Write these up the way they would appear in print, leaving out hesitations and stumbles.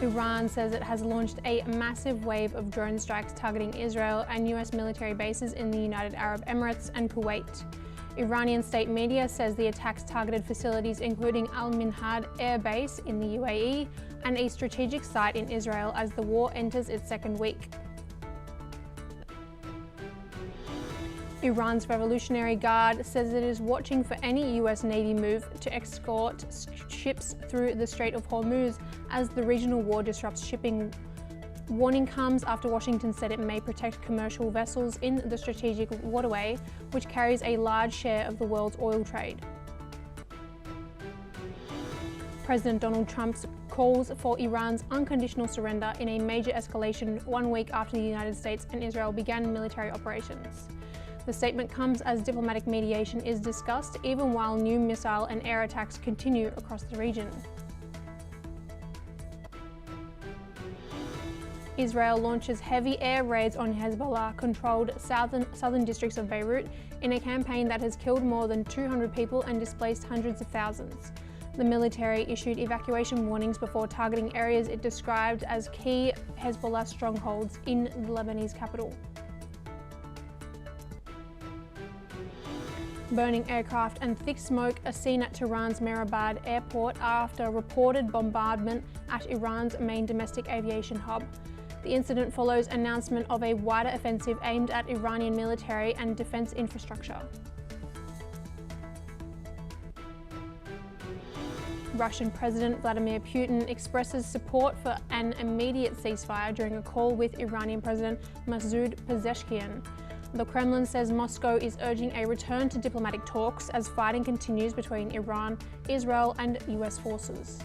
Iran says it has launched a massive wave of drone strikes targeting Israel and US military bases in the United Arab Emirates and Kuwait. Iranian state media says the attacks targeted facilities including Al Minhad Air Base in the UAE and a strategic site in Israel as the war enters its second week. Iran's Revolutionary Guard says it is watching for any US Navy move to escort ships through the Strait of Hormuz as the regional war disrupts shipping. Warning comes after Washington said it may protect commercial vessels in the strategic waterway, which carries a large share of the world's oil trade. President Donald Trump's calls for Iran's unconditional surrender in a major escalation 1 week after the United States and Israel began military operations. The statement comes as diplomatic mediation is discussed, even while new missile and air attacks continue across the region. Israel launches heavy air raids on Hezbollah-controlled southern districts of Beirut in a campaign that has killed more than 200 people and displaced hundreds of thousands. The military issued evacuation warnings before targeting areas it described as key Hezbollah strongholds in the Lebanese capital. Burning aircraft and thick smoke are seen at Tehran's Mehrabad airport after reported bombardment at Iran's main domestic aviation hub. The incident follows announcement of a wider offensive aimed at Iranian military and defense infrastructure. Russian President Vladimir Putin expresses support for an immediate ceasefire during a call with Iranian President Masoud Pezeshkian. The Kremlin says Moscow is urging a return to diplomatic talks as fighting continues between Iran, Israel, and US forces.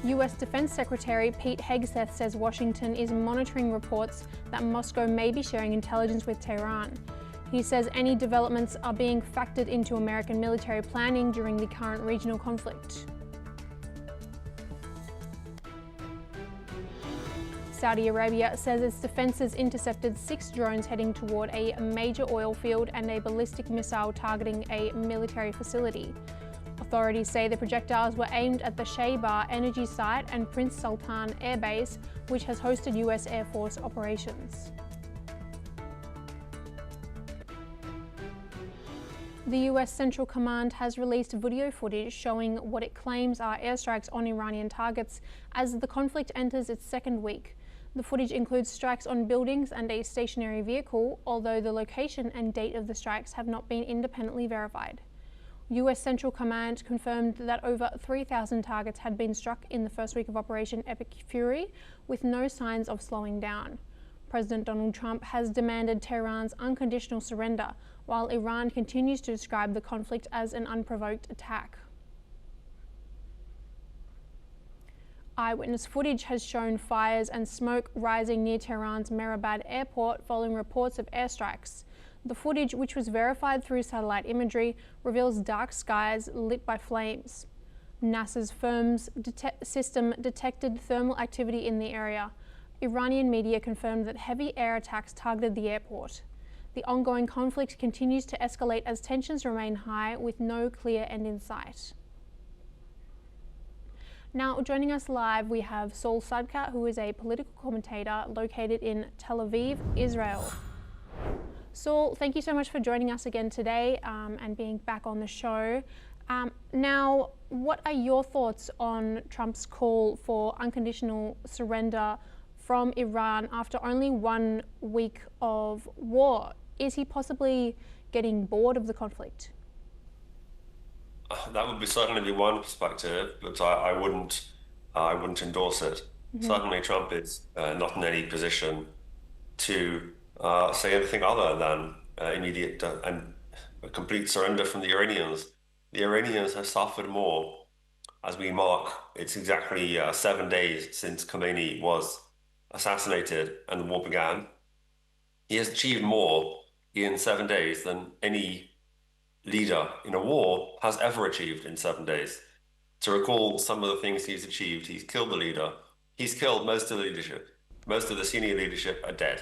US Defense Secretary Pete Hegseth says Washington is monitoring reports that Moscow may be sharing intelligence with Tehran. He says any developments are being factored into American military planning during the current regional conflict. Saudi Arabia says its defences intercepted 6 drones heading toward a major oil field and a ballistic missile targeting a military facility. Authorities say the projectiles were aimed at the Shaybar energy site and Prince Sultan Air Base, which has hosted US Air Force operations. The US Central Command has released video footage showing what it claims are airstrikes on Iranian targets as the conflict enters its second week. The footage includes strikes on buildings and a stationary vehicle, although the location and date of the strikes have not been independently verified. US Central Command confirmed that over 3,000 targets had been struck in the first week of Operation Epic Fury, with no signs of slowing down. President Donald Trump has demanded Tehran's unconditional surrender, while Iran continues to describe the conflict as an unprovoked attack. Eyewitness footage has shown fires and smoke rising near Tehran's Mehrabad airport following reports of airstrikes. The footage, which was verified through satellite imagery, reveals dark skies lit by flames. NASA's FIRMS system detected thermal activity in the area. Iranian media confirmed that heavy air attacks targeted the airport. The ongoing conflict continues to escalate as tensions remain high with no clear end in sight. Now, joining us live, we have Saul Sadka, who is a political commentator located in Tel Aviv, Israel. Saul, thank you so much for joining us again today and being back on the show. Now, what are your thoughts on Trump's call for unconditional surrender from Iran after only 1 week of war? Is he possibly getting bored of the conflict? That would certainly be one perspective, but I wouldn't endorse it. Certainly, Trump is not in any position to say anything other than immediate and a complete surrender from the Iranians. The Iranians have suffered more as we mark. It's exactly 7 days since Khomeini was assassinated and the war began. He has achieved more in 7 days than any leader in a war has ever achieved in 7 days. To recall some of the things he's achieved, he's killed the leader, he's killed most of the leadership, most of the senior leadership are dead.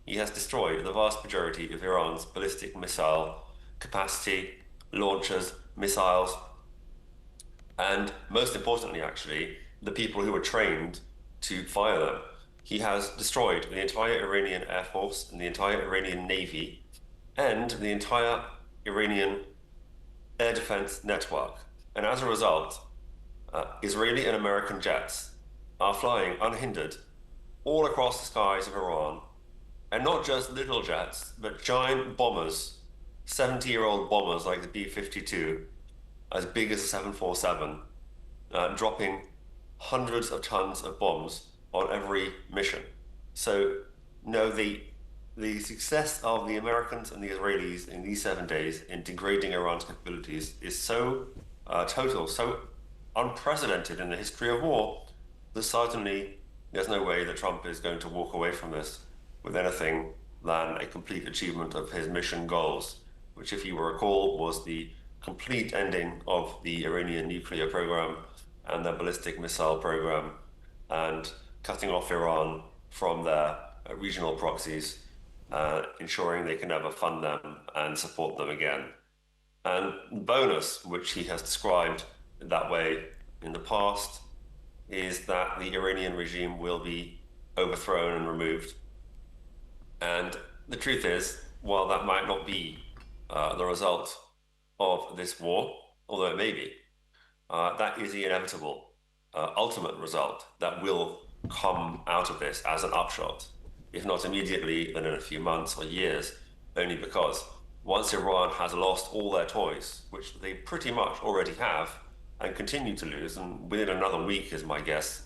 He has destroyed the vast majority of Iran's ballistic missile capacity, launchers, missiles. and most importantly, actually, the people who were trained to fire them. He has destroyed the entire Iranian Air Force and the entire Iranian Navy and the entire Iranian air defense network. And as a result, Israeli and American jets are flying unhindered all across the skies of Iran, and not just little jets, but giant bombers, 70-year-old bombers like the B-52, as big as a 747, dropping hundreds of tons of bombs on every mission. So, no, the success of the Americans and the Israelis in these 7 days in degrading Iran's capabilities is so total, so unprecedented in the history of war, that certainly there's no way that Trump is going to walk away from this with anything than a complete achievement of his mission goals, which, if you will recall, was the complete ending of the Iranian nuclear program and their ballistic missile program, and cutting off Iran from their regional proxies, ensuring they can never fund them and support them again. And bonus, which he has described that way in the past, is that the Iranian regime will be overthrown and removed. And the truth is, while that might not be the result of this war, although it may be, that is the inevitable ultimate result that will come out of this as an upshot, if not immediately, then in a few months or years, only because once Iran has lost all their toys, which they pretty much already have and continue to lose, and within another week is my guess,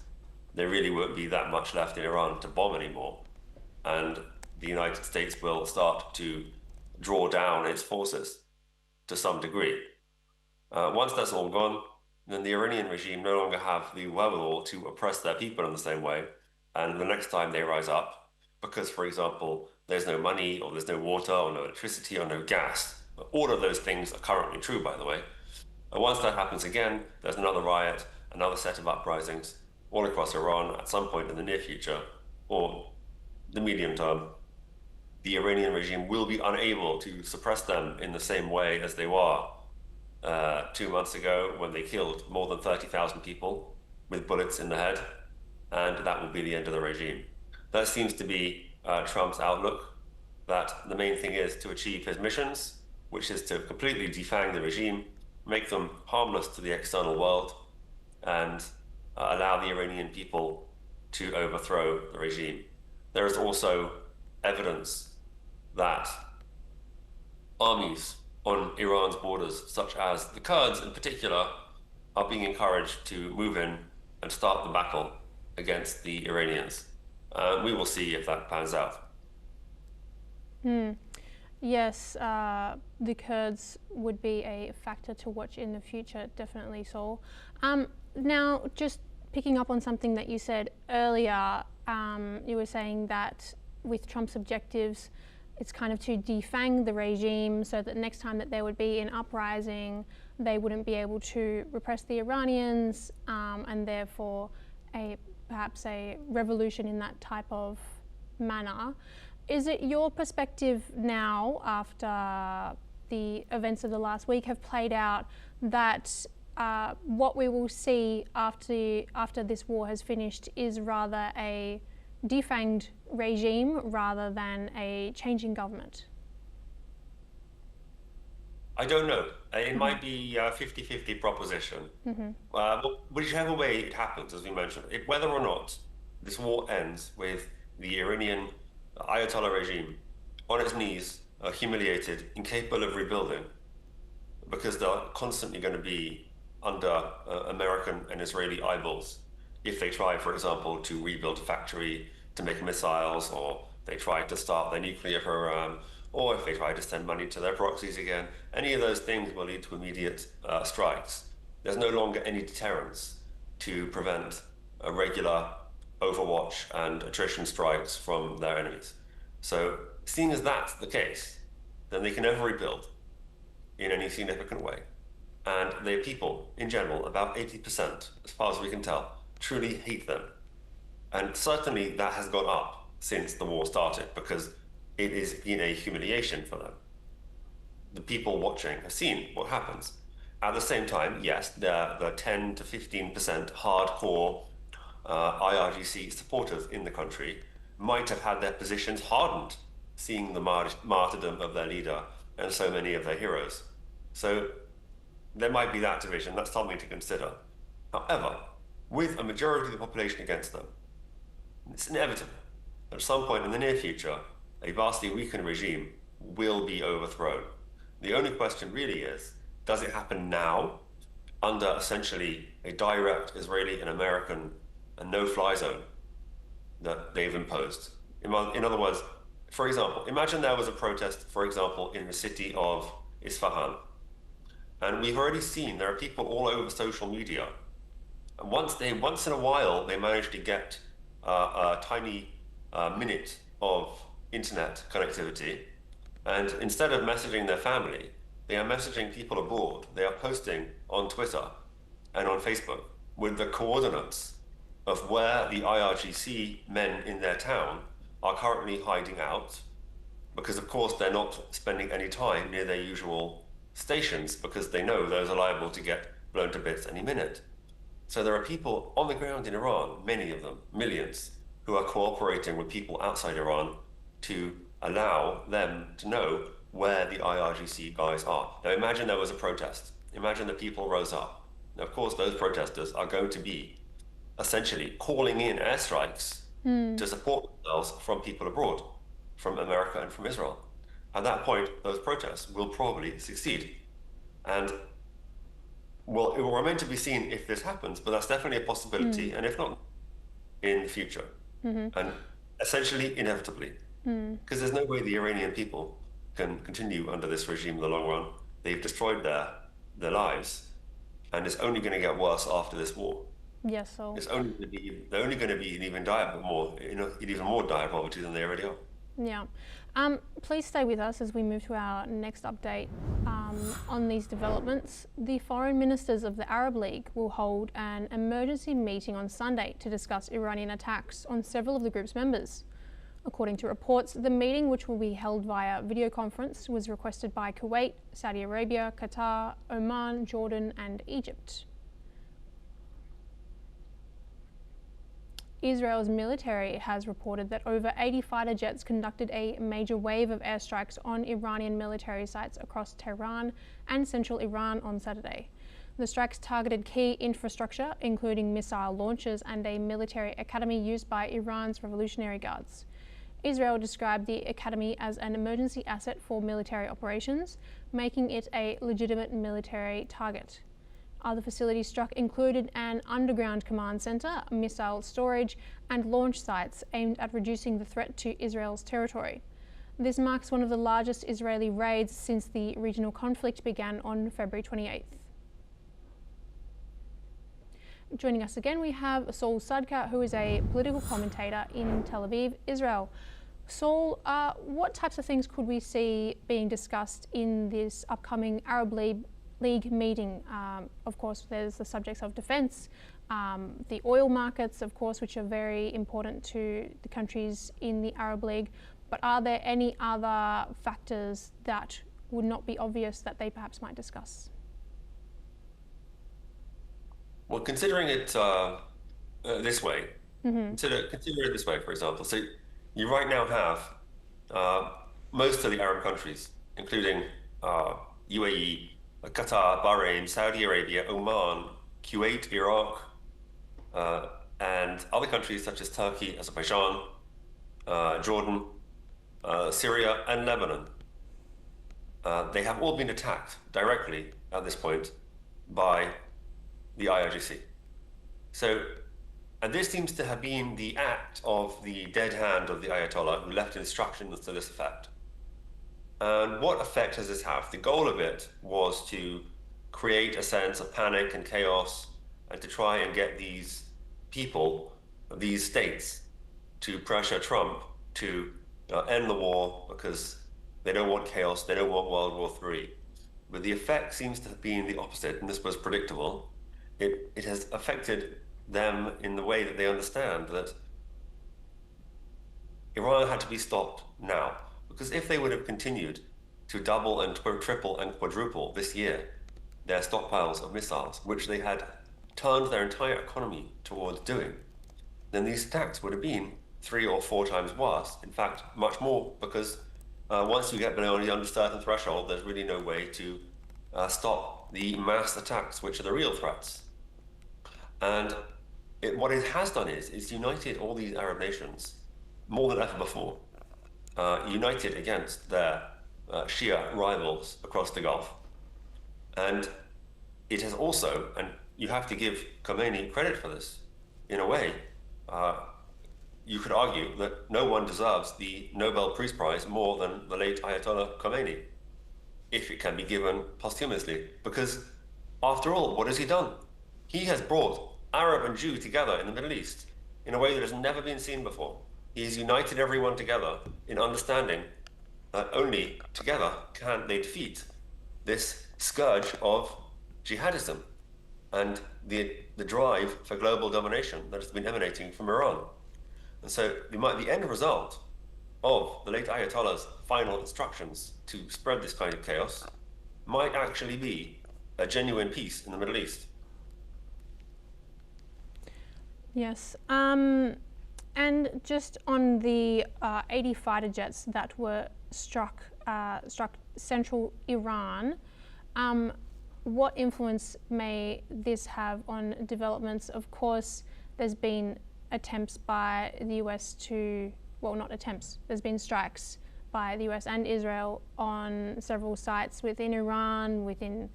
there really won't be that much left in Iran to bomb anymore. And the United States will start to draw down its forces to some degree. Once that's all gone, then the Iranian regime no longer have the wherewithal to oppress their people in the same way. And the next time they rise up, because, for example, there's no money or there's no water or no electricity or no gas, all of those things are currently true, by the way. And once that happens again, there's another riot, another set of uprisings all across Iran at some point in the near future or the medium term. The Iranian regime will be unable to suppress them in the same way as they were 2 months ago, when they killed more than 30,000 people with bullets in the head, and that will be the end of the regime. That seems to be Trump's outlook, that the main thing is to achieve his missions, which is to completely defang the regime, make them harmless to the external world, and allow the Iranian people to overthrow the regime. There is also evidence that armies on Iran's borders, such as the Kurds in particular, are being encouraged to move in and start the battle against the Iranians. We will see if that pans out. Yes, the Kurds would be a factor to watch in the future, definitely so. Now, just picking up on something that you said earlier, you were saying that with Trump's objectives, it's kind of to defang the regime so that next time that there would be an uprising, they wouldn't be able to repress the Iranians, and therefore perhaps a revolution in that type of manner. Is it your perspective now, after the events of the last week have played out, that what we will see after this war has finished is rather a defanged regime rather than a changing government? I don't know. It might be a 50-50 proposition. But whichever way it happens, as we mentioned, whether or not this war ends with the Iranian Ayatollah regime on its knees, humiliated, incapable of rebuilding, because they're constantly going to be under American and Israeli eyeballs if they try, for example, to rebuild a factory to make missiles, or they try to start their nuclear program, or if they try to send money to their proxies again. Any of those things will lead to immediate strikes. There's no longer any deterrence to prevent a regular overwatch and attrition strikes from their enemies. So, seeing as that's the case, then they can never rebuild in any significant way. And their people, in general, about 80%, as far as we can tell, truly hate them. And certainly that has gone up since the war started, because it has been a humiliation for them. The people watching have seen what happens. At the same time, yes, the 10 to 15% hardcore IRGC supporters in the country might have had their positions hardened, seeing the martyrdom of their leader and so many of their heroes. So there might be that division. That's something to consider. However, with a majority of the population against them, it's inevitable that at some point in the near future, a vastly weakened regime will be overthrown. The only question really is, does it happen now under essentially a direct Israeli and American and no-fly zone that they've imposed? In other words, for example, imagine there was a protest, for example, in the city of Isfahan. And we've already seen there are people all over social media. And once in a while, they manage to get a tiny minute of internet connectivity. And instead of messaging their family, they are messaging people abroad. They are posting on Twitter and on Facebook with the coordinates of where the IRGC men in their town are currently hiding out, because of course they're not spending any time near their usual stations because they know those are liable to get blown to bits any minute. So there are people on the ground in Iran, many of them, millions, who are cooperating with people outside Iran to allow them to know where the IRGC guys are. Now imagine there was a protest. Imagine that people rose up. Now, of course, those protesters are going to be essentially calling in airstrikes to support themselves from people abroad, from America and from Israel. At that point, those protests will probably succeed. And well, it will remain to be seen if this happens, but that's definitely a possibility, and if not, in the future. And essentially, inevitably. Because there's no way the Iranian people can continue under this regime in the long run. They've destroyed their lives, and it's only going to get worse after this war. Yes, so They're only going to be in even more dire poverty than they already are. yeah. Please stay with us as we move to our next update on these developments. The foreign ministers of the Arab League will hold an emergency meeting on Sunday to discuss Iranian attacks on several of the group's members. According to reports, the meeting, which will be held via video conference, was requested by Kuwait, Saudi Arabia, Qatar, Oman, Jordan, and Egypt. Israel's military has reported that over 80 fighter jets conducted a major wave of airstrikes on Iranian military sites across Tehran and central Iran on Saturday. The strikes targeted key infrastructure, including missile launchers and a military academy used by Iran's Revolutionary Guards. Israel described the academy as an emergency asset for military operations, making it a legitimate military target. Other facilities struck included an underground command center, missile storage, and launch sites aimed at reducing the threat to Israel's territory. This marks one of the largest Israeli raids since the regional conflict began on February 28th. Joining us again, we have Saul Sadka, who is a political commentator in Tel Aviv, Israel. Saul, what types of things could we see being discussed in this upcoming Arab League meeting? Of course, there's the subjects of defence, the oil markets, of course, which are very important to the countries in the Arab League. But are there any other factors that would not be obvious that they perhaps might discuss? Well, considering it this way, consider it this way, for example. So you right now have most of the Arab countries, including UAE, Qatar, Bahrain, Saudi Arabia, Oman, Kuwait, Iraq, and other countries such as Turkey, Azerbaijan, Jordan, Syria, and Lebanon. They have all been attacked directly at this point by the IRGC. So, and this seems to have been the act of the dead hand of the Ayatollah, who left instructions to this effect. And what effect has this had? The goal of it was to create a sense of panic and chaos and to try and get these people, these states, to pressure Trump to end the war because they don't want chaos, they don't want World War III. But the effect seems to have been the opposite, and this was predictable. It has affected them in the way that they understand that Iran had to be stopped now. Because if they would have continued to double and triple and quadruple this year, their stockpiles of missiles, which they had turned their entire economy towards doing, then these attacks would have been 3 or 4 times worse. In fact, much more, because once you get below a certain threshold, there's really no way to stop the mass attacks, which are the real threats. And what it has done is it's united all these Arab nations more than ever before, united against their Shia rivals across the Gulf. And it has also, and you have to give Khomeini credit for this, in a way, you could argue that no one deserves the Nobel Peace Prize more than the late Ayatollah Khomeini, if it can be given posthumously. Because, after all, what has he done? He has brought Arab and Jew together in the Middle East in a way that has never been seen before. He has united everyone together in understanding that only together can they defeat this scourge of jihadism and the drive for global domination that has been emanating from Iran. And so the end result of the late Ayatollah's final instructions to spread this kind of chaos might actually be a genuine peace in the Middle East. Yes. And just on the 80 fighter jets that were struck central Iran, what influence may this have on developments? Of course, there's been attempts by the US to, well, not attempts, there's been strikes by the US and Israel on several sites within Iran,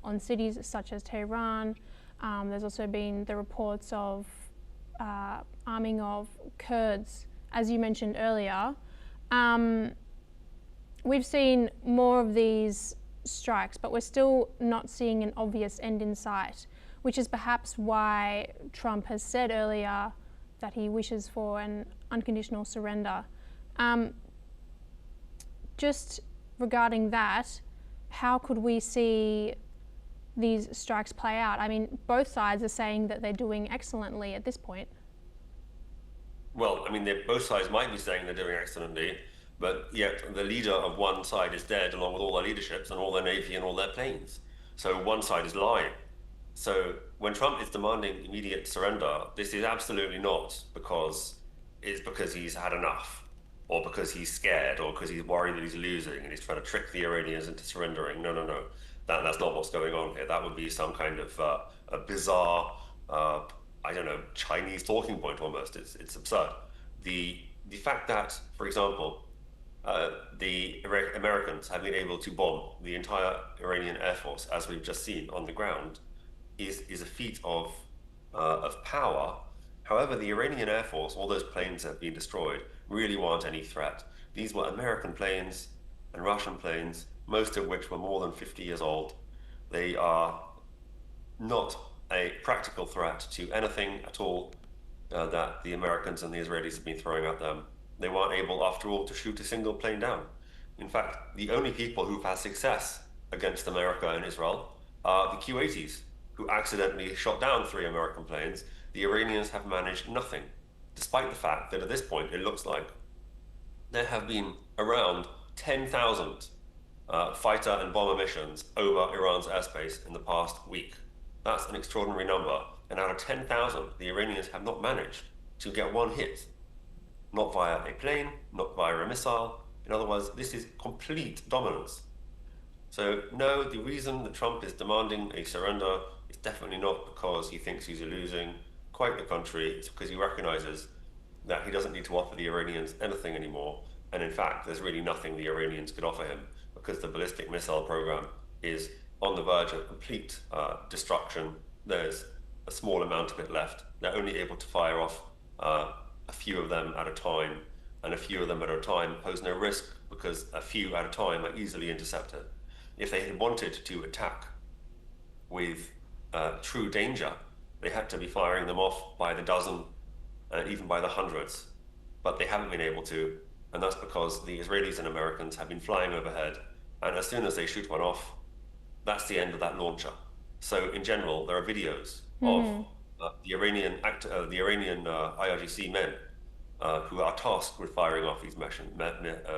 on cities such as Tehran. There's also been the reports of arming of Kurds, as you mentioned earlier. We've seen more of these strikes, but we're still not seeing an obvious end in sight, which is perhaps why Trump has said earlier that he wishes for an unconditional surrender. Just regarding that, how could we see these strikes play out? I mean, both sides are saying that they're doing excellently at this point. Well, I mean, both sides might be saying they're doing excellently, but yet the leader of one side is dead, along with all their leaderships and all their navy and all their planes. So one side is lying. So when Trump is demanding immediate surrender, this is absolutely not because he's had enough, or because he's scared, or because he's worried that he's losing and he's trying to trick the Iranians into surrendering. No, no, no. That's not what's going on here. That would be some kind of a bizarre, I don't know, Chinese talking point almost. It's absurd. The fact that, for example, the Americans have been able to bomb the entire Iranian Air Force, as we've just seen on the ground, is a feat of power. However, the Iranian Air Force, all those planes that have been destroyed, really weren't any threat. These were American planes and Russian planes, most of which were more than 50 years old. They are not a practical threat to anything at all that the Americans and the Israelis have been throwing at them. They weren't able, after all, to shoot a single plane down. In fact, the only people who've had success against America and Israel are the Kuwaitis, who accidentally shot down 3 American planes. The Iranians have managed nothing, despite the fact that at this point it looks like there have been around 10,000 fighter and bomber missions over Iran's airspace in the past week. That's an extraordinary number. And out of 10,000, the Iranians have not managed to get one hit. Not via a plane, not via a missile. In other words, this is complete dominance. So no, the reason that Trump is demanding a surrender is definitely not because he thinks he's losing. Quite the contrary, it's because he recognizes that he doesn't need to offer the Iranians anything anymore. And in fact, there's really nothing the Iranians could offer him, because the ballistic missile program is on the verge of complete destruction. There's a small amount of it left. They're only able to fire off a few of them at a time, and a few of them at a time pose no risk because a few at a time are easily intercepted. If they had wanted to attack with true danger, they had to be firing them off by the dozen, even by the hundreds, but they haven't been able to, and that's because the Israelis and Americans have been flying overhead, and as soon as they shoot one off, that's the end of that launcher. So in general, there are videos of the Iranian IRGC men who are tasked with firing off these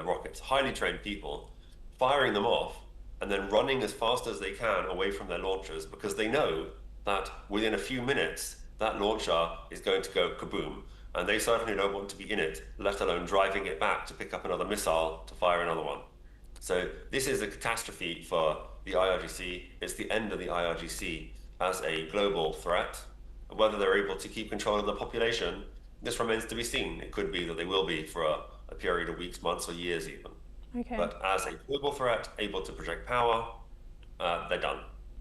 rockets, highly trained people, firing them off, and then running as fast as they can away from their launchers because they know that within a few minutes that launcher is going to go kaboom, and they certainly don't want to be in it, let alone driving it back to pick up another missile to fire another one. So this is a catastrophe for the IRGC. It's the end of the IRGC as a global threat. Whether they're able to keep control of the population, this remains to be seen. It could be that they will be for a period of weeks, months, or years even. Okay. But as a global threat, able to project power, they're done.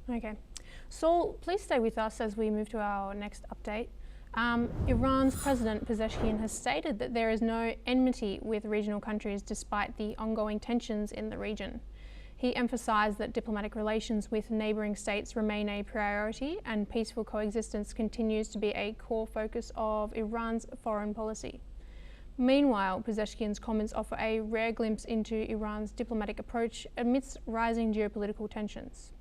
Okay. Saul, please stay with us as we move to our next update. Iran's President Pezeshkian has stated that there is no enmity with regional countries despite the ongoing tensions in the region. He emphasised that diplomatic relations with neighbouring states remain a priority and peaceful coexistence continues to be a core focus of Iran's foreign policy. Meanwhile, Pezeshkian's comments offer a rare glimpse into Iran's diplomatic approach amidst rising geopolitical tensions.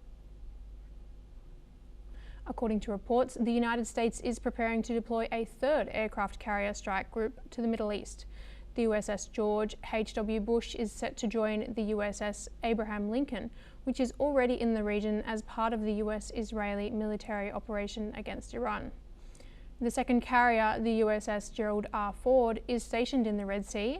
According to reports, the United States is preparing to deploy a third aircraft carrier strike group to the Middle East. The USS George H.W. Bush is set to join the USS Abraham Lincoln, which is already in the region as part of the US-Israeli military operation against Iran. The second carrier, the USS Gerald R. Ford, is stationed in the Red Sea.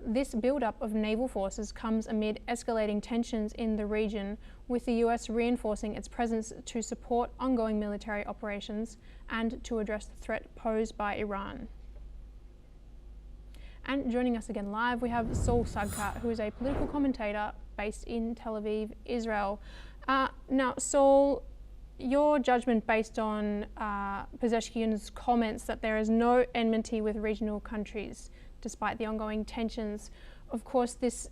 This build-up of naval forces comes amid escalating tensions in the region, with the US reinforcing its presence to support ongoing military operations and to address the threat posed by Iran. And joining us again live, we have Saul Sadka, who is a political commentator based in Tel Aviv, Israel. Now, Saul, your judgment based on Pezeshkian's comments that there is no enmity with regional countries despite the ongoing tensions. Of course, this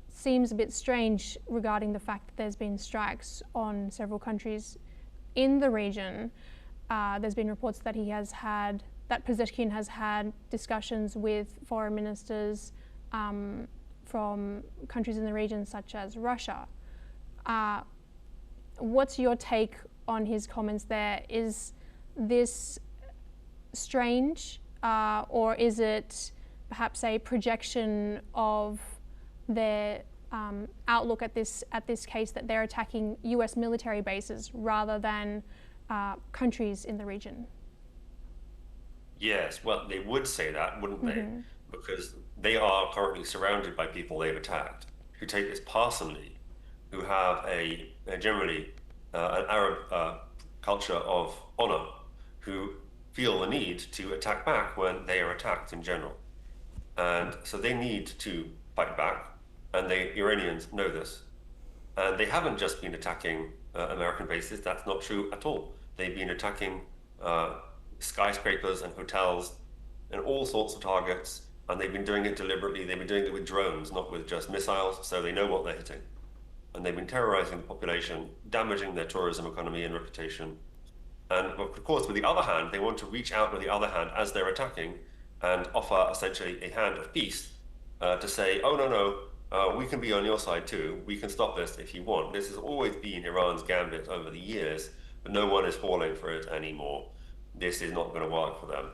seems a bit strange regarding the fact that there's been strikes on several countries in the region. There's been reports that that Pezeshkian has had discussions with foreign ministers from countries in the region such as Russia. What's your take on his comments there? Is this strange, or is it perhaps a projection of their outlook at this case, that they're attacking US military bases rather than countries in the region? Yes, well, they would say that, wouldn't they? Because they are currently surrounded by people they've attacked who take this personally, who have generally an Arab culture of honor, who feel the need to attack back when they are attacked in general. And so they need to fight back, and the Iranians know this. And they haven't just been attacking American bases, that's not true at all. They've been attacking skyscrapers and hotels and all sorts of targets, and they've been doing it deliberately. They've been doing it with drones, not with just missiles, so they know what they're hitting. And they've been terrorizing the population, damaging their tourism economy and reputation. And of course, with the other hand, they want to reach out with the other hand as they're attacking and offer essentially a hand of peace to say, oh, no, we can be on your side too. We can stop this if you want. This has always been Iran's gambit over the years, but no one is falling for it anymore. This is not going to work for them.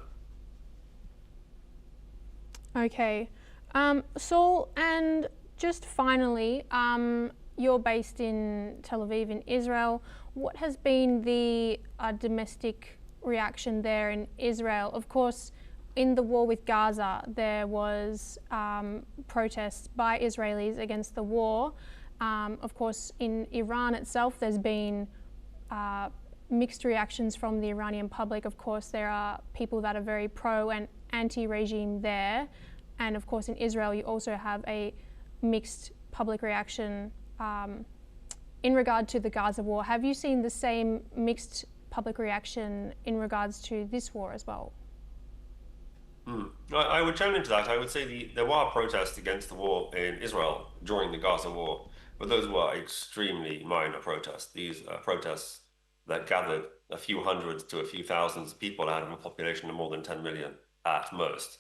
Okay. Saul, and just finally, you're based in Tel Aviv in Israel. What has been the domestic reaction there in Israel? Of course, in the war with Gaza, there was protests by Israelis against the war. Of course, in Iran itself, there's been mixed reactions from the Iranian public. Of course, there are people that are very pro and anti-regime there. And of course, in Israel, you also have a mixed public reaction in regard to the Gaza war. Have you seen the same mixed public reaction in regards to this war as well? I would challenge that. I would say there were protests against the war in Israel during the Gaza war, but those were extremely minor protests. These protests that gathered a few hundreds to a few thousands of people out of a population of more than 10 million at most.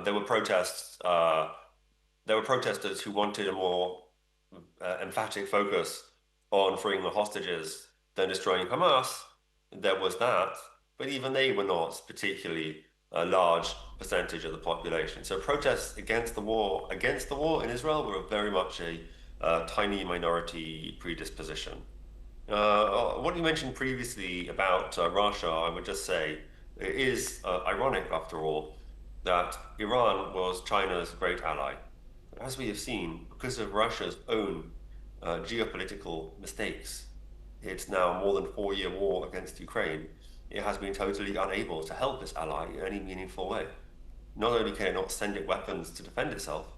There were protesters who wanted a more emphatic focus on freeing the hostages than destroying Hamas. There was that, but even they were not particularly a large percentage of the population. So protests against the war in Israel were very much a tiny minority predisposition. What you mentioned previously about Russia, I would just say it is ironic, after all, that Iran was China's great ally. As we have seen, because of Russia's own geopolitical mistakes, its now more than 4-year war against Ukraine, it has been totally unable to help its ally in any meaningful way. Not only can it not send it weapons to defend itself,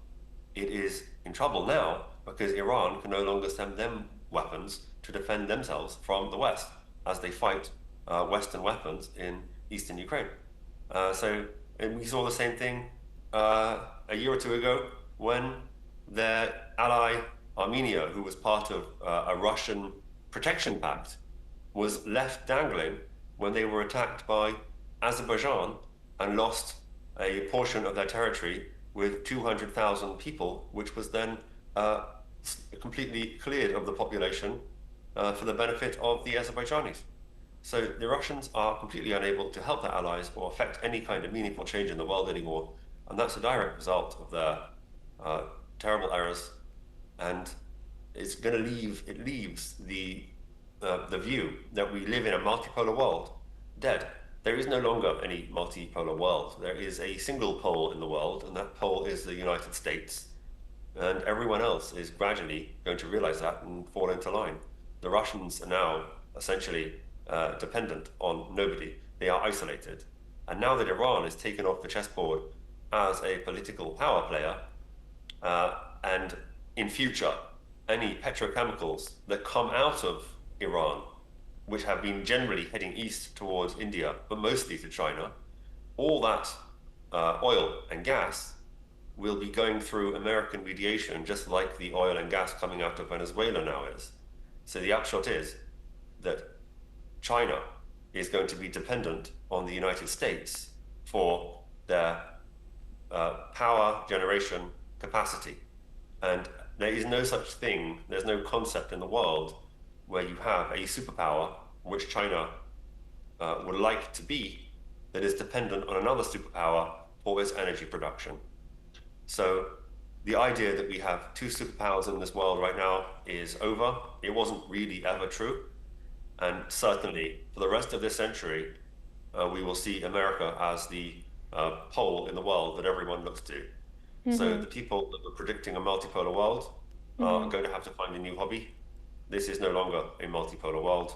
it is in trouble now because Iran can no longer send them weapons to defend themselves from the West as they fight Western weapons in eastern Ukraine. And we saw the same thing a year or two ago when their ally Armenia, who was part of a Russian protection pact, was left dangling when they were attacked by Azerbaijan and lost a portion of their territory with 200,000 people, which was then completely cleared of the population for the benefit of the Azerbaijanis. So the Russians are completely unable to help their allies or affect any kind of meaningful change in the world anymore. And that's a direct result of their terrible errors. And it's going to leaves the view that we live in a multipolar world dead. There is no longer any multipolar world. There is a single pole in the world, and that pole is the United States. And everyone else is gradually going to realize that and fall into line. The Russians are now essentially dependent on nobody. They are isolated. And now that Iran is taken off the chessboard as a political power player, and in future, any petrochemicals that come out of Iran, which have been generally heading east towards India, but mostly to China, all that oil and gas will be going through American mediation, just like the oil and gas coming out of Venezuela now is. So the upshot is that China is going to be dependent on the United States for their power generation capacity. And there is no such thing, there's no concept in the world where you have a superpower, which China would like to be, that is dependent on another superpower for its energy production. So the idea that we have two superpowers in this world right now is over. It wasn't really ever true. And certainly for the rest of this century, we will see America as the pole in the world that everyone looks to. Mm-hmm. So the people that were predicting a multipolar world are going to have to find a new hobby. This is no longer a multipolar world.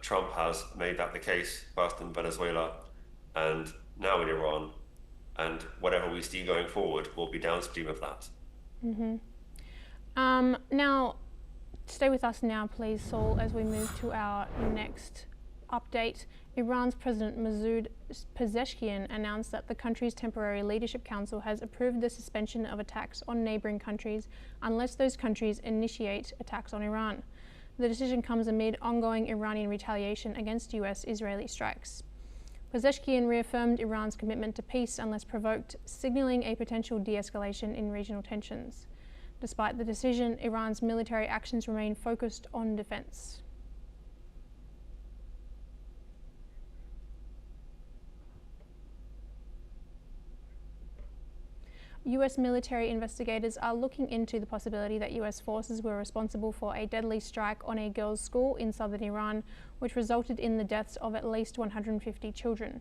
Trump has made that the case, first in Venezuela and now in Iran. And whatever we see going forward will be downstream of that. Mm-hmm. Now, stay with us now, please, Saul, as we move to our next update. Iran's President Masoud Pezeshkian announced that the country's Temporary Leadership Council has approved the suspension of attacks on neighbouring countries unless those countries initiate attacks on Iran. The decision comes amid ongoing Iranian retaliation against US-Israeli strikes. Pezeshkian reaffirmed Iran's commitment to peace unless provoked, signalling a potential de-escalation in regional tensions. Despite the decision, Iran's military actions remain focused on defence. US military investigators are looking into the possibility that US forces were responsible for a deadly strike on a girls' school in southern Iran, which resulted in the deaths of at least 150 children.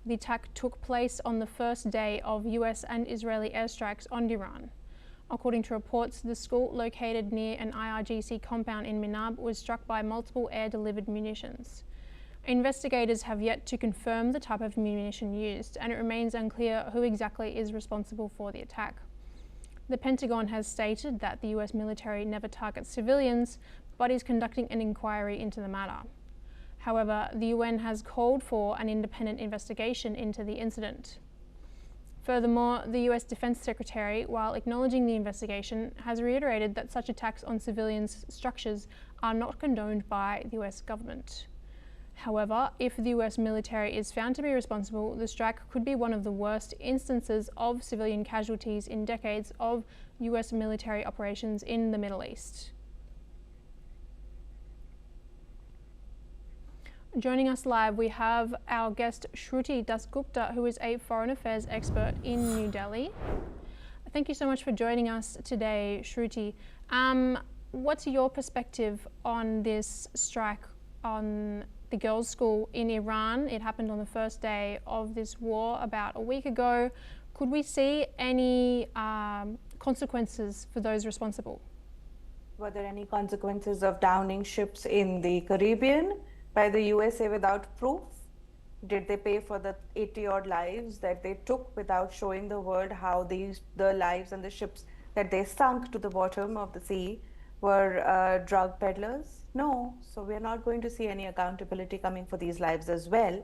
The attack took place on the first day of US and Israeli airstrikes on Iran. According to reports, the school, located near an IRGC compound in Minab, was struck by multiple air-delivered munitions. Investigators have yet to confirm the type of munition used, and it remains unclear who exactly is responsible for the attack. The Pentagon has stated that the US military never targets civilians, but is conducting an inquiry into the matter. However, the UN has called for an independent investigation into the incident. Furthermore, the US Defense Secretary, while acknowledging the investigation, has reiterated that such attacks on civilians' structures are not condoned by the US government. However, if the US military is found to be responsible, the strike could be one of the worst instances of civilian casualties in decades of US military operations in the Middle East. Joining us live, we have our guest Shruti Dasgupta, who is a foreign affairs expert in New Delhi. Thank you so much for joining us today, Shruti. What's your perspective on this strike on the girls' school in Iran? It happened on the first day of this war about a week ago. Could we see any consequences for those responsible? Were there any consequences of downing ships in the Caribbean by the USA without proof? Did they pay for the 80-odd lives that they took without showing the world how the lives and the ships that they sunk to the bottom of the sea were drug peddlers? No. So we're not going to see any accountability coming for these lives as well.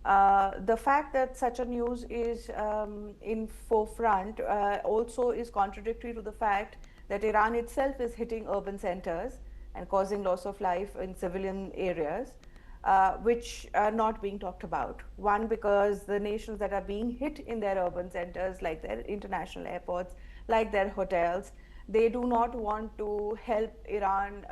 The fact that such a news is in forefront also is contradictory to the fact that Iran itself is hitting urban centers and causing loss of life in civilian areas, which are not being talked about. One, because the nations that are being hit in their urban centers, like their international airports, like their hotels, they do not want to help Iran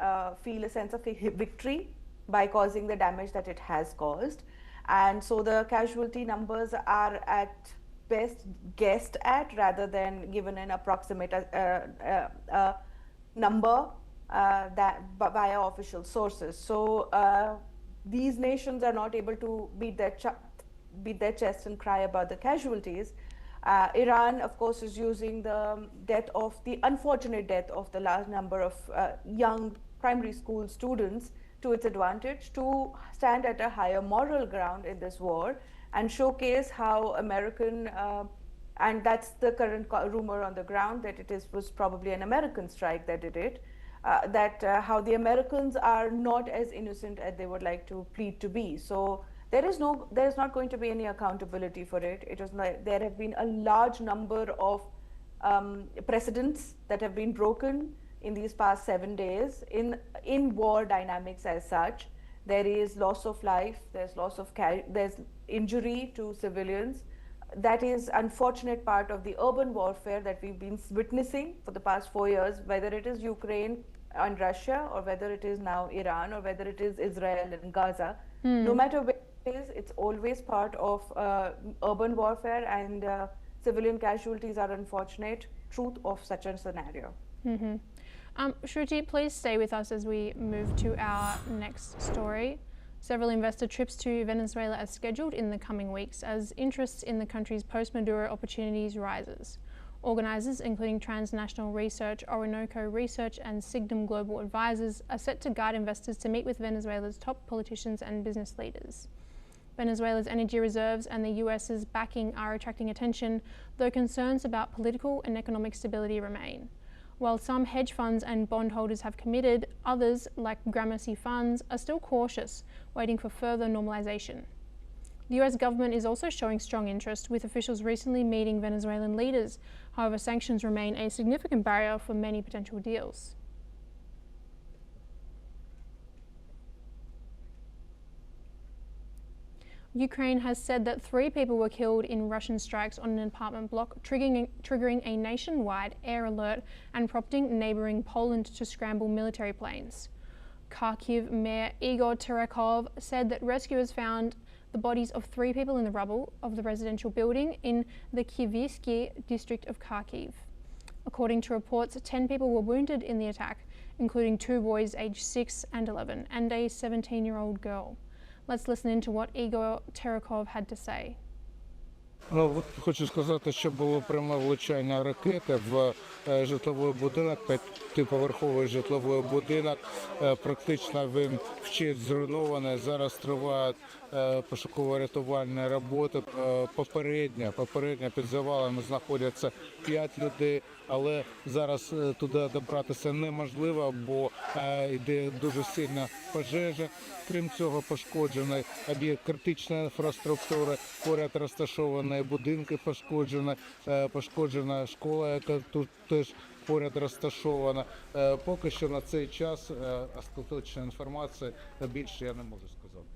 feel a sense of victory by causing the damage that it has caused. And so the casualty numbers are at best guessed at rather than given an approximate number that via official sources. So these nations are not able to beat their chest and cry about the casualties. Iran, of course, is using the unfortunate death of the large number of young primary school students to its advantage to stand at a higher moral ground in this war and showcase how American, and that's the current rumor on the ground, that was probably an American strike that did it, how the Americans are not as innocent as they would like to plead to be. So there is not going to be any accountability for it. There have been a large number of precedents that have been broken in these past 7 days in war dynamics as such. There is loss of life, there's injury to civilians. That is unfortunate part of the urban warfare that we've been witnessing for the past 4 years, whether it is Ukraine and Russia, or whether it is now Iran, or whether it is Israel and Gaza. No matter where it is, it's always part of urban warfare, and civilian casualties are unfortunate truth of such a scenario. Mm-hmm. Shruti, please stay with us as we move to our next story. Several investor trips to Venezuela are scheduled in the coming weeks as interest in the country's post-Maduro opportunities rises. Organisers, including Transnational Research, Orinoco Research and Signum Global Advisors, are set to guide investors to meet with Venezuela's top politicians and business leaders. Venezuela's energy reserves and the US's backing are attracting attention, though concerns about political and economic stability remain. While some hedge funds and bondholders have committed, others, like Gramercy funds, are still cautious, waiting for further normalization. The US government is also showing strong interest, with officials recently meeting Venezuelan leaders. However, sanctions remain a significant barrier for many potential deals. Ukraine has said that 3 people were killed in Russian strikes on an apartment block, triggering a nationwide air alert and prompting neighbouring Poland to scramble military planes. Kharkiv Mayor Igor Terekov said that rescuers found the bodies of 3 people in the rubble of the residential building in the Kivivsky district of Kharkiv. According to reports, 10 people were wounded in the attack, including 2 boys aged 6 and 11 and a 17-year-old girl. Let's listen into what Igor Terekov had to say. От хочу сказати, що було пряме влучання ракети в житловий будинок, 5-поверховий житловий будинок. Практично він вщент зруйнований. Зараз тривають пошуково-рятувальні роботи. Попередньо під завалами знаходяться 5 людей, але зараз туди добратися неможливо, бо йде дуже сильна пожежа. Крім цього, пошкоджений об'єкт критичної інфраструктури, поряд розташовані будинки пошкоджена школа, яка тут теж поряд розташована. Поки що на цей час остаточної інформації більше я не можу сказати.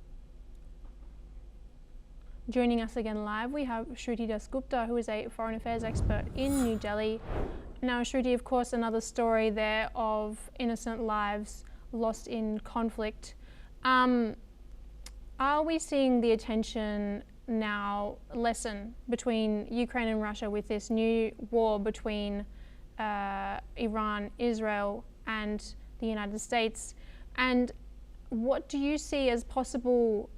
Joining us again live, we have Shruti Dasgupta, who is a foreign affairs expert in New Delhi. Now, Shruti, of course, another story there of innocent lives lost in conflict. Are we seeing the attention now lessen between Ukraine and Russia with this new war between Iran, Israel, and the United States? And what do you see as possible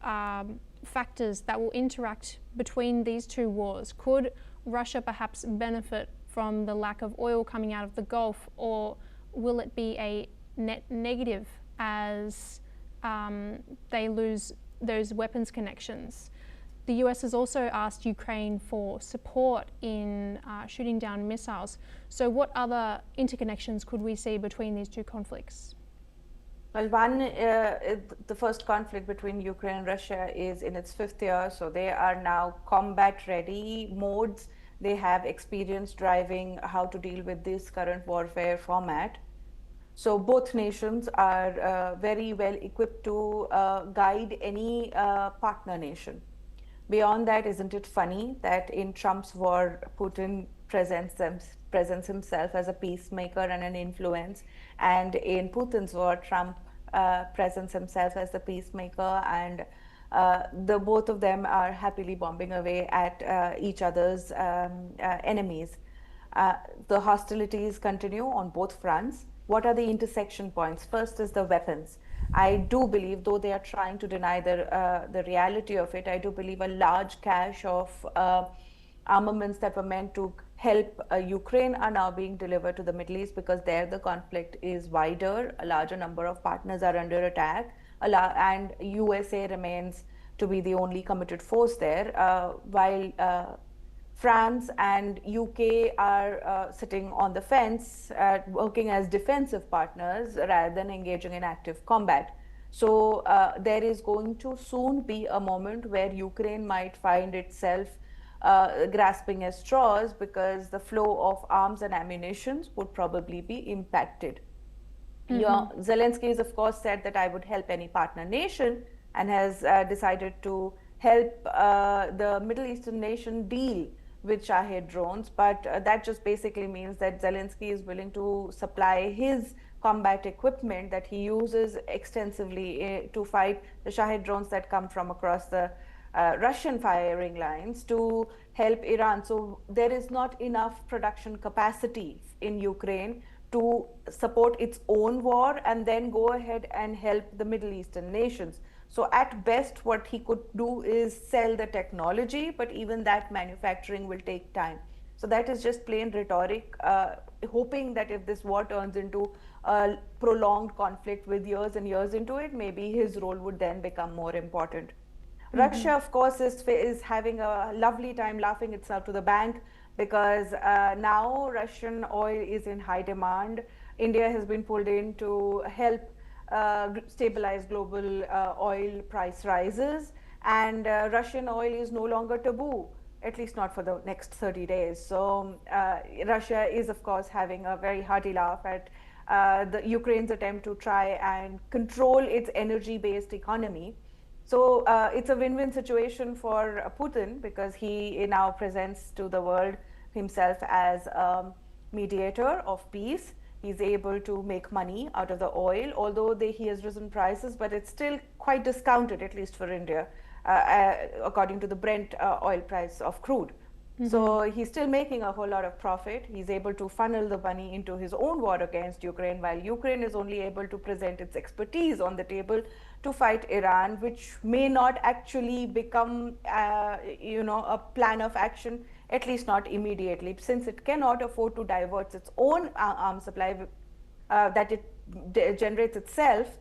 factors that will interact between these two wars? Could Russia perhaps benefit from the lack of oil coming out of the Gulf, or will it be a net negative as they lose those weapons connections? The US has also asked Ukraine for support in shooting down missiles. So what other interconnections could we see between these two conflicts? Well, the first conflict between Ukraine and Russia is in its 5th year, so they are now combat-ready modes. They have experience driving how to deal with this current warfare format. So both nations are very well equipped to guide any partner nation. Beyond that, isn't it funny that in Trump's war, Putin presents himself as a peacemaker and an influence, and in Putin's war, Trump presents himself as the peacemaker, and the both of them are happily bombing away at each other's enemies. The hostilities continue on both fronts. What are the intersection points? First is the weapons. I do believe, though they are trying to deny the reality of it, I do believe a large cache of armaments that were meant to help Ukraine are now being delivered to the Middle East, because there the conflict is wider, a larger number of partners are under attack, and USA remains to be the only committed force there, while France and UK are sitting on the fence, working as defensive partners rather than engaging in active combat. So there is going to soon be a moment where Ukraine might find itself grasping at straws, because the flow of arms and ammunition would probably be impacted. Zelensky has, of course, said that I would help any partner nation, and has decided to help the Middle Eastern nation deal with Shahed drones, but that just basically means that Zelensky is willing to supply his combat equipment that he uses extensively to fight the Shahed drones that come from across the Russian firing lines to help Iran. So there is not enough production capacity in Ukraine to support its own war and then go ahead and help the Middle Eastern nations. So at best, what he could do is sell the technology, but even that manufacturing will take time. So that is just plain rhetoric, hoping that if this war turns into a prolonged conflict with years and years into it, maybe his role would then become more important. Russia, of course, is having a lovely time laughing itself to the bank, because now Russian oil is in high demand. India has been pulled in to help stabilize global oil price rises, and Russian oil is no longer taboo, at least not for the next 30 days. So Russia is, of course, having a very hearty laugh at the Ukraine's attempt to try and control its energy-based economy. So it's a win-win situation for Putin, because he now presents to the world himself as a mediator of peace. He's able to make money out of the oil, although he has risen prices, but it's still quite discounted, at least for India, according to the Brent oil price of crude. So he's still making a whole lot of profit. He's able to funnel the money into his own war against Ukraine, while Ukraine is only able to present its expertise on the table to fight Iran, which may not actually become, a plan of action, at least not immediately, since it cannot afford to divert its own arms supply that it generates itself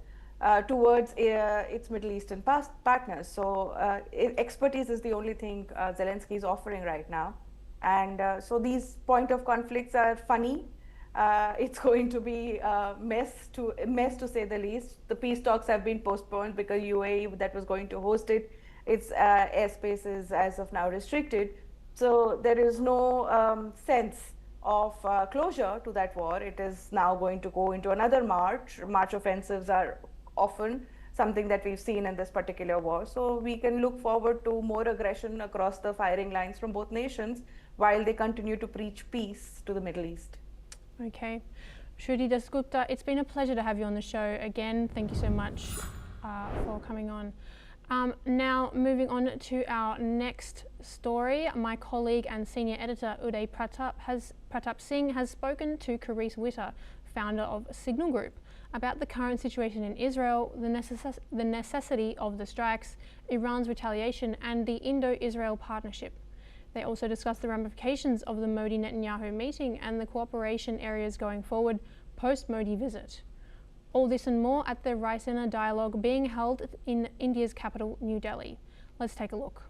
towards its Middle Eastern partners. So expertise is the only thing Zelensky is offering right now. And so these point of conflicts are funny. It's going to be a mess to say the least. The peace talks have been postponed because UAE, that was going to host it, its airspace is as of now restricted. So there is no sense of closure to that war. It is now going to go into another march. March offensives are often something that we've seen in this particular war. So we can look forward to more aggression across the firing lines from both nations while they continue to preach peace to the Middle East. Okay. Shruti Dasgupta, it's been a pleasure to have you on the show again. Thank you so much for coming on. Now, moving on to our next story, my colleague and senior editor Uday Pratap Singh has spoken to Carice Witter, founder of Signal Group, about the current situation in Israel, the necessity of the strikes, Iran's retaliation, and the Indo-Israel partnership. They also discussed the ramifications of the Modi-Netanyahu meeting and the cooperation areas going forward post-Modi visit. All this and more at the Raisina Dialogue being held in India's capital, New Delhi. Let's take a look.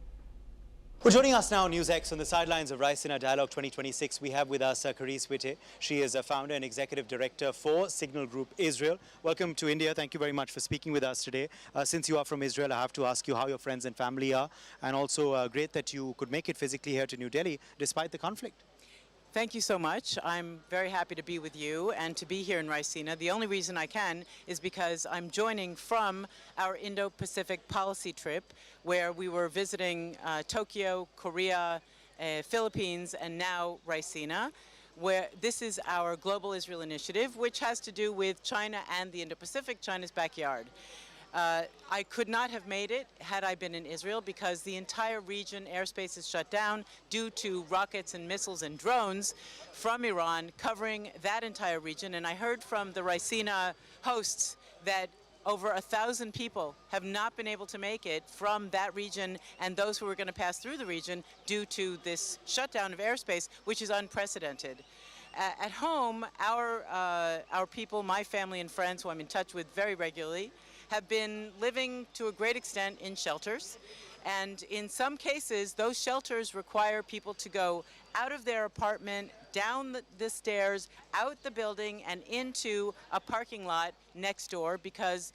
Well, joining us now, NewsX, on the sidelines of Raisina Dialogue 2026, we have with us Carice Witter. She is a founder and executive director for Signal Group Israel. Welcome to India. Thank you very much for speaking with us today. Since you are from Israel, I have to ask you how your friends and family are, and also great that you could make it physically here to New Delhi despite the conflict. Thank you so much. I'm very happy to be with you and to be here in Raisina. The only reason I can is because I'm joining from our Indo-Pacific policy trip, where we were visiting Tokyo, Korea, Philippines, and now Raisina, where this is our Global Israel Initiative, which has to do with China and the Indo-Pacific, China's backyard. I could not have made it had I been in Israel, because the entire region airspace is shut down due to rockets and missiles and drones from Iran covering that entire region. And I heard from the Raisina hosts that over 1,000 people have not been able to make it from that region and those who are going to pass through the region due to this shutdown of airspace, which is unprecedented. At home, our people, my family and friends, who I'm in touch with very regularly, have been living to a great extent in shelters. And in some cases, those shelters require people to go out of their apartment, down the stairs, out the building, and into a parking lot next door, because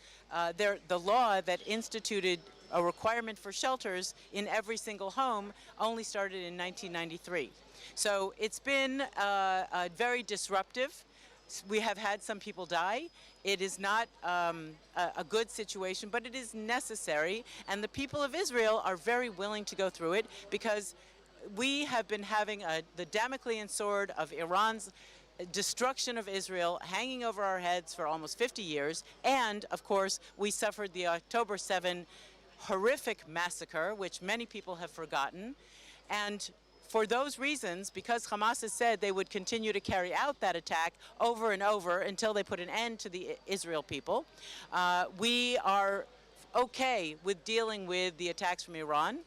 the law that instituted a requirement for shelters in every single home only started in 1993. So it's been very disruptive. We have had some people die. It is not a good situation, but it is necessary. And the people of Israel are very willing to go through it, because we have been having the Damoclean sword of Iran's destruction of Israel hanging over our heads for almost 50 years. And, of course, we suffered the October 7 horrific massacre, which many people have forgotten. And for those reasons, because Hamas has said they would continue to carry out that attack over and over until they put an end to the Israel people, we are okay with dealing with the attacks from Iran.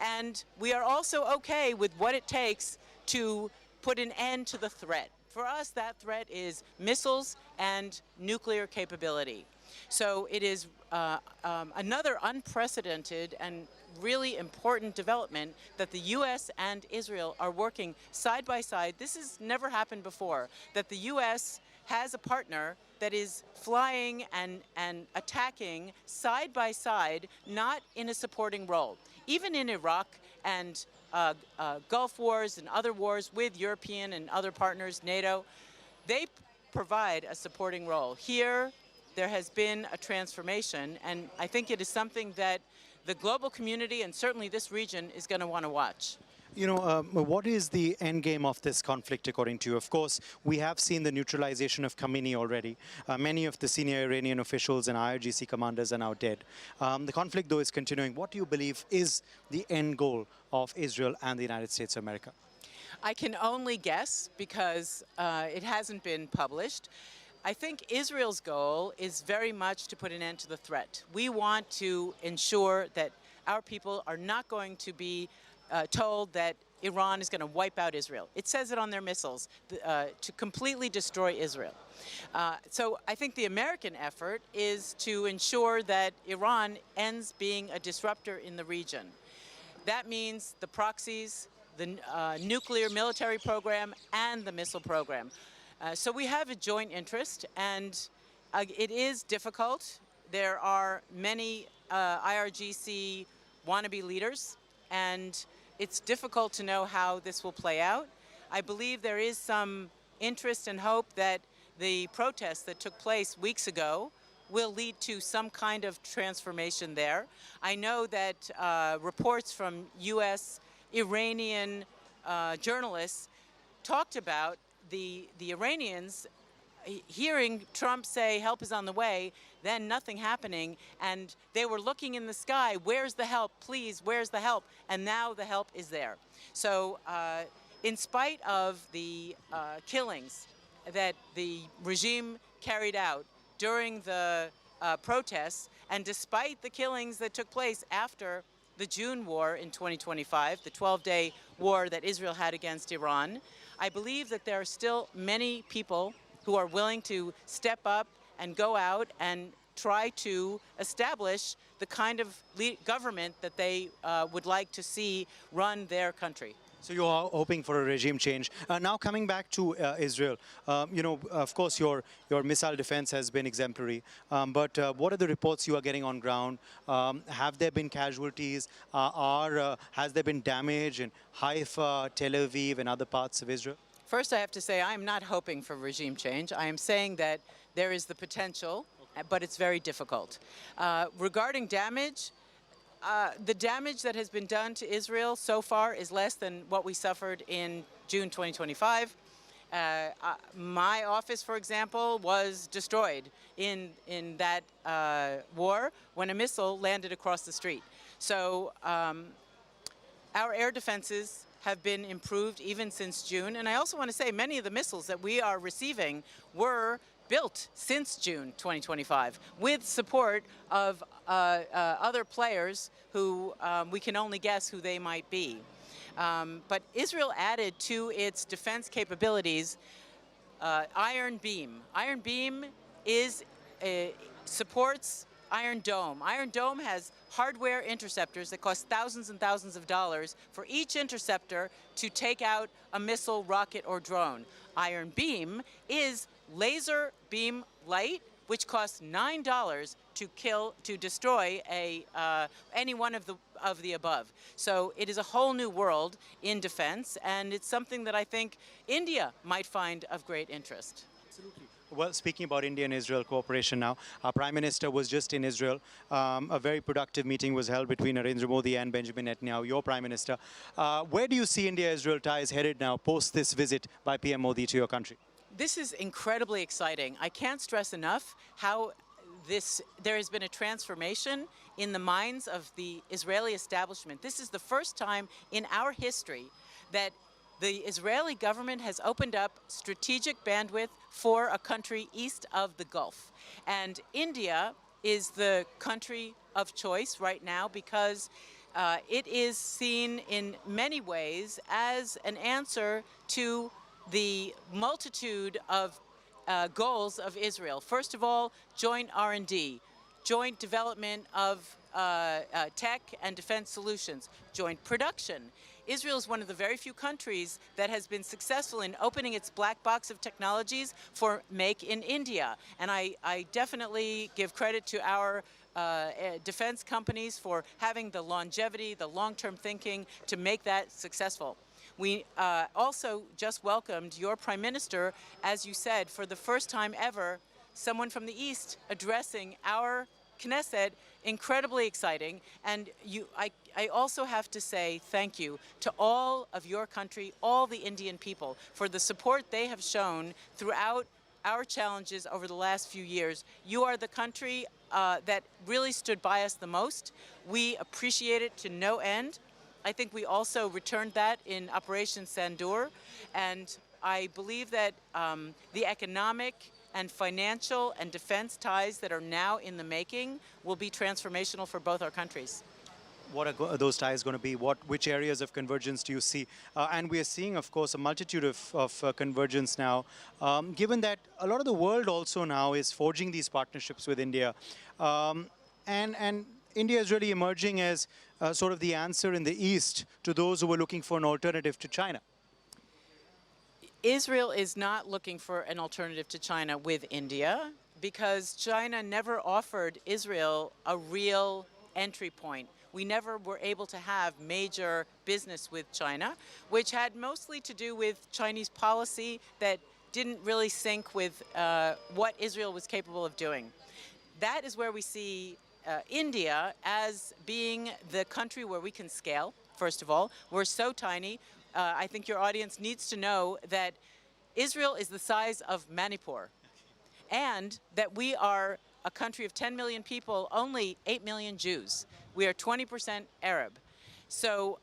And we are also okay with what it takes to put an end to the threat. For us, that threat is missiles and nuclear capability. So it is another unprecedented and really important development that the U.S. and Israel are working side by side. This has never happened before, that the U.S. has a partner that is flying and attacking side by side, not in a supporting role. Even in Iraq and Gulf wars and other wars with European and other partners, NATO, they provide a supporting role. Here, there has been a transformation, and I think it is something that the global community and certainly this region is going to want to watch. You know, what is the end game of this conflict, according to you? Of course, we have seen the neutralization of Khamenei already. Many of the senior Iranian officials and IRGC commanders are now dead. The conflict, though, is continuing. What do you believe is the end goal of Israel and the United States of America? I can only guess, because it hasn't been published. I think Israel's goal is very much to put an end to the threat. We want to ensure that our people are not going to be told that Iran is going to wipe out Israel. It says it on their missiles, to completely destroy Israel. So I think the American effort is to ensure that Iran ends being a disruptor in the region. That means the proxies, the nuclear military program, and the missile program. So we have a joint interest, and it is difficult. There are many IRGC wannabe leaders, and it's difficult to know how this will play out. I believe there is some interest and hope that the protests that took place weeks ago will lead to some kind of transformation there. I know that reports from U.S. Iranian journalists talked about the Iranians hearing Trump say help is on the way, then nothing happening, and they were looking in the sky, where's the help, please, where's the help? And now the help is there. So in spite of the killings that the regime carried out during the protests, and despite the killings that took place after the June war in 2025, the 12-day war that Israel had against Iran, I believe that there are still many people who are willing to step up and go out and try to establish the kind of government that they would like to see run their country. So you are hoping for a regime change. Now coming back to Israel, of course your missile defense has been exemplary, but what are the reports you are getting on ground? Have there been casualties? Has there been damage in Haifa, Tel Aviv and other parts of Israel? First, I have to say I am not hoping for regime change. I am saying that there is the potential, but it's very difficult. Regarding damage, the damage that has been done to Israel so far is less than what we suffered in June 2025. My office, for example, was destroyed in that war when a missile landed across the street. So our air defenses have been improved even since June. And I also want to say many of the missiles that we are receiving were built since June 2025 with support of other players who we can only guess who they might be. But Israel added to its defense capabilities Iron Beam. Iron Beam supports Iron Dome. Iron Dome has hardware interceptors that cost thousands and thousands of dollars for each interceptor to take out a missile, rocket, or drone. Iron Beam is laser beam light, which costs $9 to destroy any one of the above. So it is a whole new world in defense, and it's something that I think India might find of great interest. Absolutely. Well, speaking about India and Israel cooperation now, our Prime Minister was just in Israel. A very productive meeting was held between Narendra Modi and Benjamin Netanyahu, your Prime Minister. Where do you see India-Israel ties headed now post this visit by PM Modi to your country? This is incredibly exciting. I can't stress enough how there has been a transformation in the minds of the Israeli establishment. This is the first time in our history that the Israeli government has opened up strategic bandwidth for a country east of the Gulf. And India is the country of choice right now because it is seen in many ways as an answer to the multitude of goals of Israel. First of all, joint R&D, joint development of tech and defense solutions, joint production. Israel is one of the very few countries that has been successful in opening its black box of technologies for Make in India. And I definitely give credit to our defense companies for having the longevity, the long-term thinking to make that successful. We also just welcomed your Prime Minister, as you said, for the first time ever, someone from the East addressing our Knesset. Incredibly exciting. And I also have to say thank you to all of your country, all the Indian people, for the support they have shown throughout our challenges over the last few years. You are the country that really stood by us the most. We appreciate it to no end. I think we also returned that in Operation Sandur, and I believe that the economic and financial and defense ties that are now in the making will be transformational for both our countries. What are those ties going to be? Which areas of convergence do you see? And we are seeing, of course, a multitude of convergence now, given that a lot of the world also now is forging these partnerships with India. And India is really emerging as sort of the answer in the East to those who were looking for an alternative to China. Israel is not looking for an alternative to China with India because China never offered Israel a real entry point. We never were able to have major business with China, which had mostly to do with Chinese policy that didn't really sync with what Israel was capable of doing. That is where we see India as being the country where we can scale, first of all. We're so tiny. I think your audience needs to know that Israel is the size of Manipur and that we are a country of 10 million people, only 8 million Jews. We are 20% Arab. So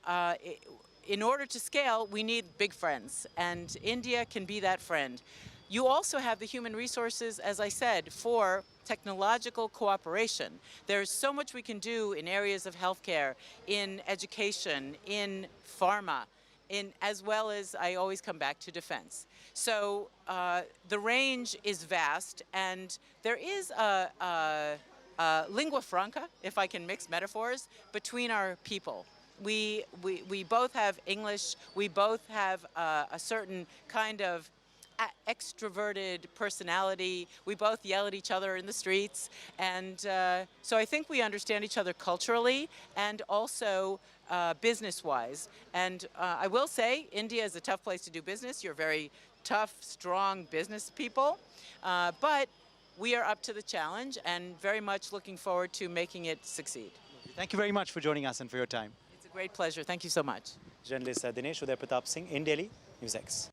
in order to scale, we need big friends, and India can be that friend. You also have the human resources, as I said, for technological cooperation. There's so much we can do in areas of healthcare, in education, in pharma, as well as, I always come back to defense. So the range is vast, and there is a lingua franca, if I can mix metaphors, between our people. We both have English, we both have a certain kind of extroverted personality. We both yell at each other in the streets, and so I think we understand each other culturally and also business-wise. And I will say, India is a tough place to do business. You're very tough, strong business people, but we are up to the challenge and very much looking forward to making it succeed. Thank you very much for joining us and for your time. It's a great pleasure. Thank you so much. Journalist Dinesh Uday Pratap Singh in Delhi, NewsX.